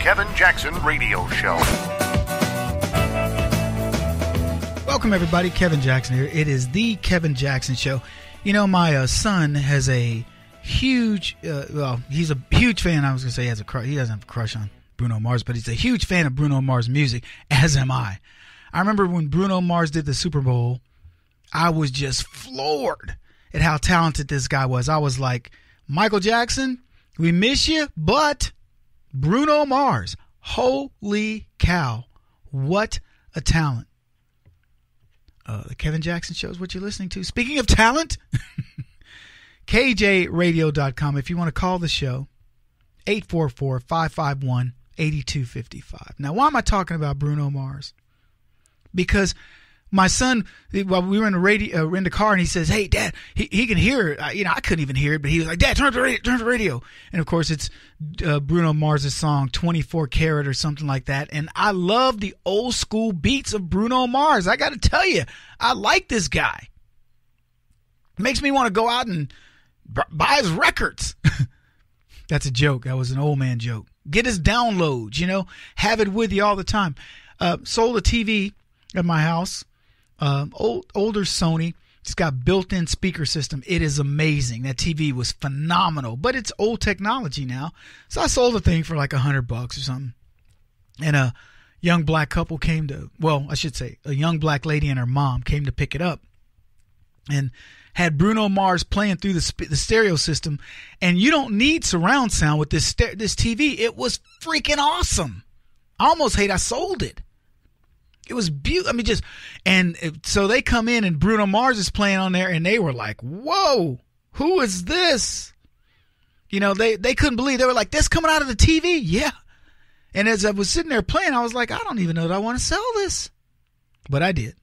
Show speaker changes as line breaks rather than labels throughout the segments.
Kevin Jackson Radio Show.
Welcome, everybody. Kevin Jackson here. It is the Kevin Jackson Show. You know, my son has a huge, he's a huge fan. I was going to say he doesn't have a crush on Bruno Mars, but he's a huge fan of Bruno Mars music, as am I. I remember when Bruno Mars did the Super Bowl, I was just floored at how talented this guy was. I was like, Michael Jackson, we miss you, but Bruno Mars, holy cow, what a talent. The Kevin Jackson Show is what you're listening to. Speaking of talent, KJRadio.com. If you want to call the show, 844-551-8255. Now, why am I talking about Bruno Mars? Because my son, while we were in the car, and he says, "Hey, Dad, he can hear it." I couldn't even hear it, but he was like, "Dad, turn up the radio." And of course, it's Bruno Mars' song 24 Karat or something like that. And I love the old school beats of Bruno Mars. I got to tell you, I like this guy. It makes me want to go out and buy his records. That's a joke. That was an old man joke. Get his downloads, have it with you all the time. Sold a TV at my house. Older Sony. It's got built-in speaker system. It is amazing. That TV was phenomenal, but it's old technology now. So I sold the thing for like $100 or something. And a young black couple a young black lady and her mom came to pick it up and had Bruno Mars playing through the stereo system. And you don't need surround sound with this TV. It was freaking awesome. I almost hate I sold it. It was beautiful. So they come in and Bruno Mars is playing on there, and they were like, "Whoa, who is this?" They couldn't believe. They were like, "This coming out of the TV?" Yeah. And as I was sitting there playing, I was like, I don't even know that I want to sell this. But I did.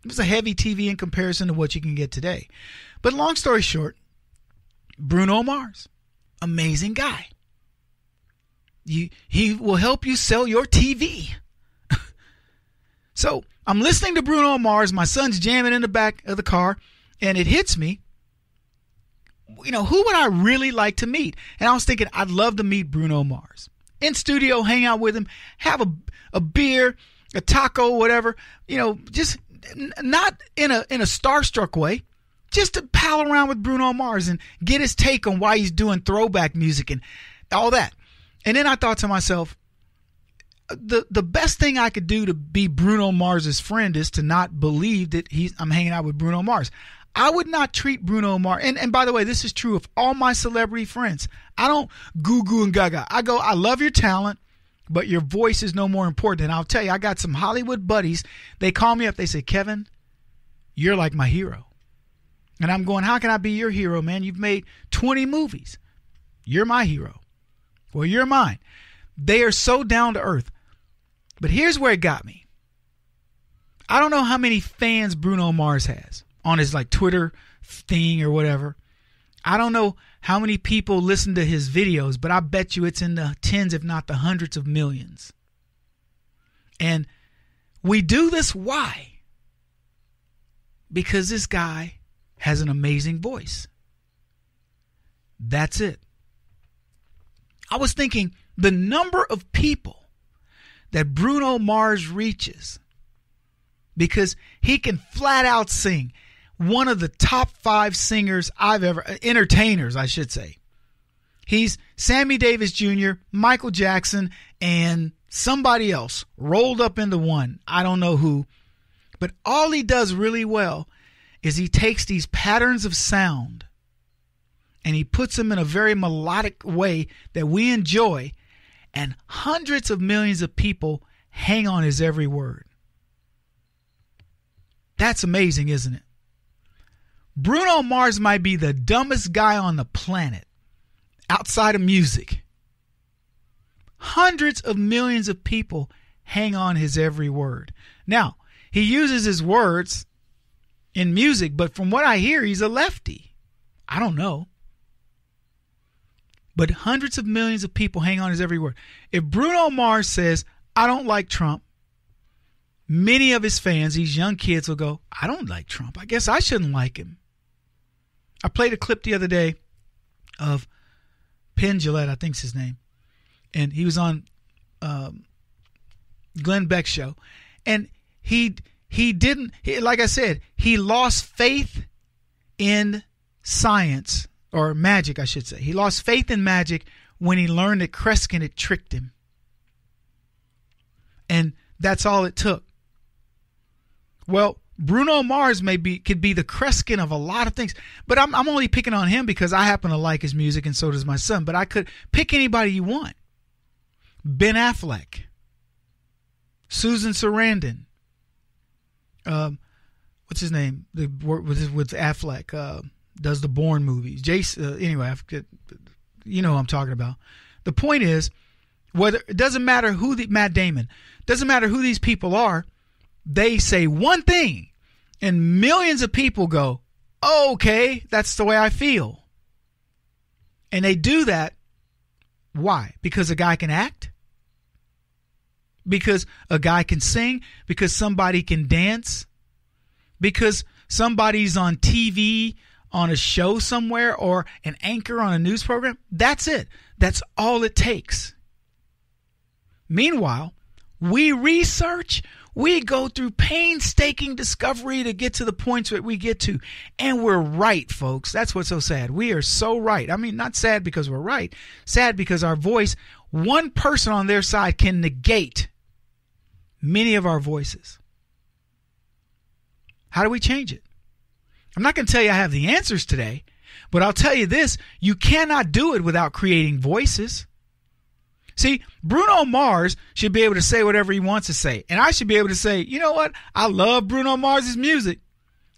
It was a heavy TV in comparison to what you can get today. But long story short, Bruno Mars, amazing guy. He will help you sell your TV. So I'm listening to Bruno Mars. My son's jamming in the back of the car, and it hits me. Who would I really like to meet? And I was thinking, I'd love to meet Bruno Mars. In studio, hang out with him, have a beer, a taco, whatever. Just not in a starstruck way, just to pal around with Bruno Mars and get his take on why he's doing throwback music and all that. And then I thought to myself, the best thing I could do to be Bruno Mars's friend is to not believe that I'm hanging out with Bruno Mars. I would not treat Bruno Mars, and by the way, this is true of all my celebrity friends. I don't goo and gaga. I go, I love your talent, but your voice is no more important. And I'll tell you, I got some Hollywood buddies. They call me up. They say, "Kevin, you're like my hero." And I'm going, how can I be your hero, man? You've made 20 movies. You're my hero. Well, you're mine. They are so down to earth. But here's where it got me. I don't know how many fans Bruno Mars has on his Twitter thing or whatever. I don't know how many people listen to his videos, but I bet you it's in the tens, if not the hundreds of millions. And we do this why? Because this guy has an amazing voice. That's it. I was thinking the number of people that Bruno Mars reaches, because he can flat out sing. One of the top 5 singers entertainers, I should say. He's Sammy Davis Jr., Michael Jackson, and somebody else rolled up into one. I don't know who. But all he does really well is he takes these patterns of sound and he puts them in a very melodic way that we enjoy, and hundreds of millions of people hang on his every word. That's amazing, isn't it? Bruno Mars might be the dumbest guy on the planet outside of music. Hundreds of millions of people hang on his every word. Now, he uses his words in music, but from what I hear, he's a lefty. I don't know. But hundreds of millions of people hang on his every word. If Bruno Mars says, "I don't like Trump," many of his fans, these young kids, will go, "I don't like Trump. I guess I shouldn't like him." I played a clip the other day of Penn Jillette, I think's his name, and he was on Glenn Beck's show, and he like I said, he lost faith in science, or magic, I should say. He lost faith in magic when he learned that Kreskin had tricked him. And that's all it took. Well, Bruno Mars could be the Kreskin of a lot of things, but I'm only picking on him because I happen to like his music, and so does my son. But I could pick anybody you want. Ben Affleck, Susan Sarandon, what's his name? With Affleck, does the Bourne movies. Jason. Anyway, I forget. You know who I'm talking about. The point is, it doesn't matter Matt Damon, doesn't matter who these people are. They say one thing, and millions of people go, oh, okay, that's the way I feel. And they do that. Why? Because a guy can act? Because a guy can sing? Because somebody can dance? Because somebody's on TV on a show somewhere, or an anchor on a news program? That's it. That's all it takes. Meanwhile, we research, we go through painstaking discovery to get to the points that we get to. And we're right, folks. That's what's so sad. We are so right. I mean, not sad because we're right. Sad because our voice, one person on their side can negate many of our voices. How do we change it? I'm not going to tell you I have the answers today, but I'll tell you this. You cannot do it without creating voices. See, Bruno Mars should be able to say whatever he wants to say. And I should be able to say, you know what? I love Bruno Mars's music,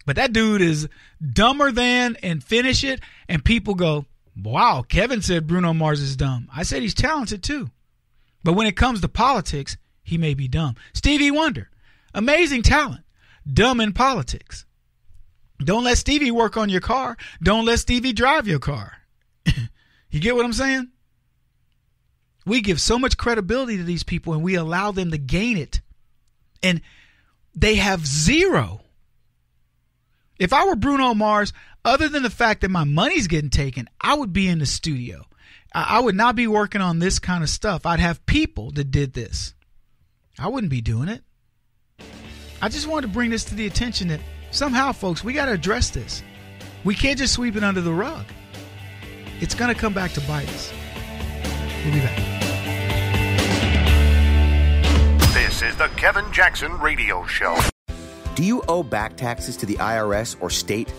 but that dude is dumber than, and finish it. And people go, wow, Kevin said Bruno Mars is dumb. I said he's talented too. But when it comes to politics, he may be dumb. Stevie Wonder, amazing talent, dumb in politics. Don't let Stevie work on your car. Don't let Stevie drive your car. You get what I'm saying? We give so much credibility to these people, and we allow them to gain it. And they have zero. If I were Bruno Mars, other than the fact that my money's getting taken, I would be in the studio. I would not be working on this kind of stuff. I'd have people that did this. I wouldn't be doing it. I just wanted to bring this to the attention that somehow, folks, we got to address this. We can't just sweep it under the rug. It's going to come back to bite us. We'll be back.
This is the Kevin Jackson Radio Show.
Do you owe back taxes to the IRS or state?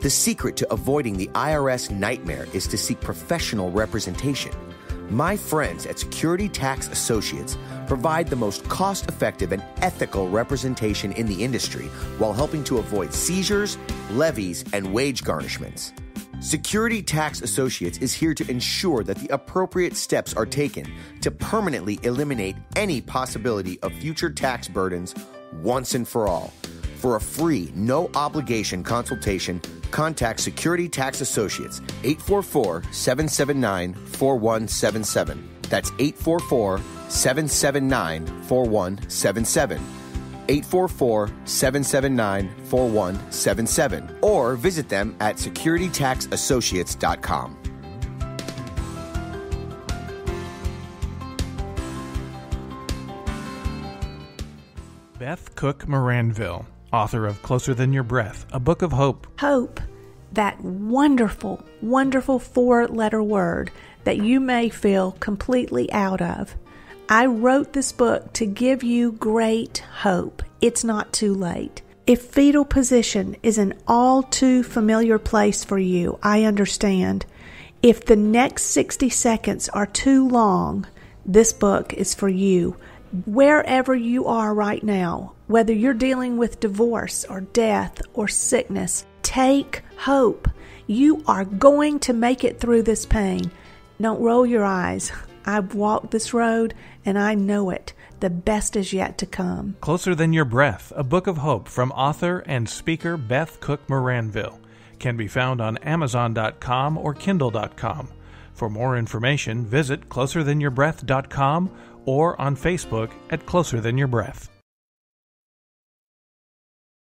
The secret to avoiding the IRS nightmare is to seek professional representation. My friends at Security Tax Associates provide the most cost-effective and ethical representation in the industry while helping to avoid seizures, levies, and wage garnishments. Security Tax Associates is here to ensure that the appropriate steps are taken to permanently eliminate any possibility of future tax burdens once and for all. For a free, no-obligation consultation, contact Security Tax Associates, 844-779-4177. That's 844-779-4177. 844-779-4177. Or visit them at securitytaxassociates.com.
Beth Cook Moranville, author of Closer Than Your Breath, a book of hope.
Hope, that wonderful, wonderful four-letter word that you may feel completely out of. I wrote this book to give you great hope. It's not too late. If fetal position is an all too familiar place for you, I understand. If the next 60 seconds are too long, this book is for you. Wherever you are right now, whether you're dealing with divorce or death or sickness, take hope. You are going to make it through this pain. Don't roll your eyes. I've walked this road and I know it. The best is yet to come.
Closer Than Your Breath, a book of hope from author and speaker Beth Cook Moranville, can be found on Amazon.com or Kindle.com. For more information, visit closerthanyourBreath.com or on Facebook at Closer Than Your Breath.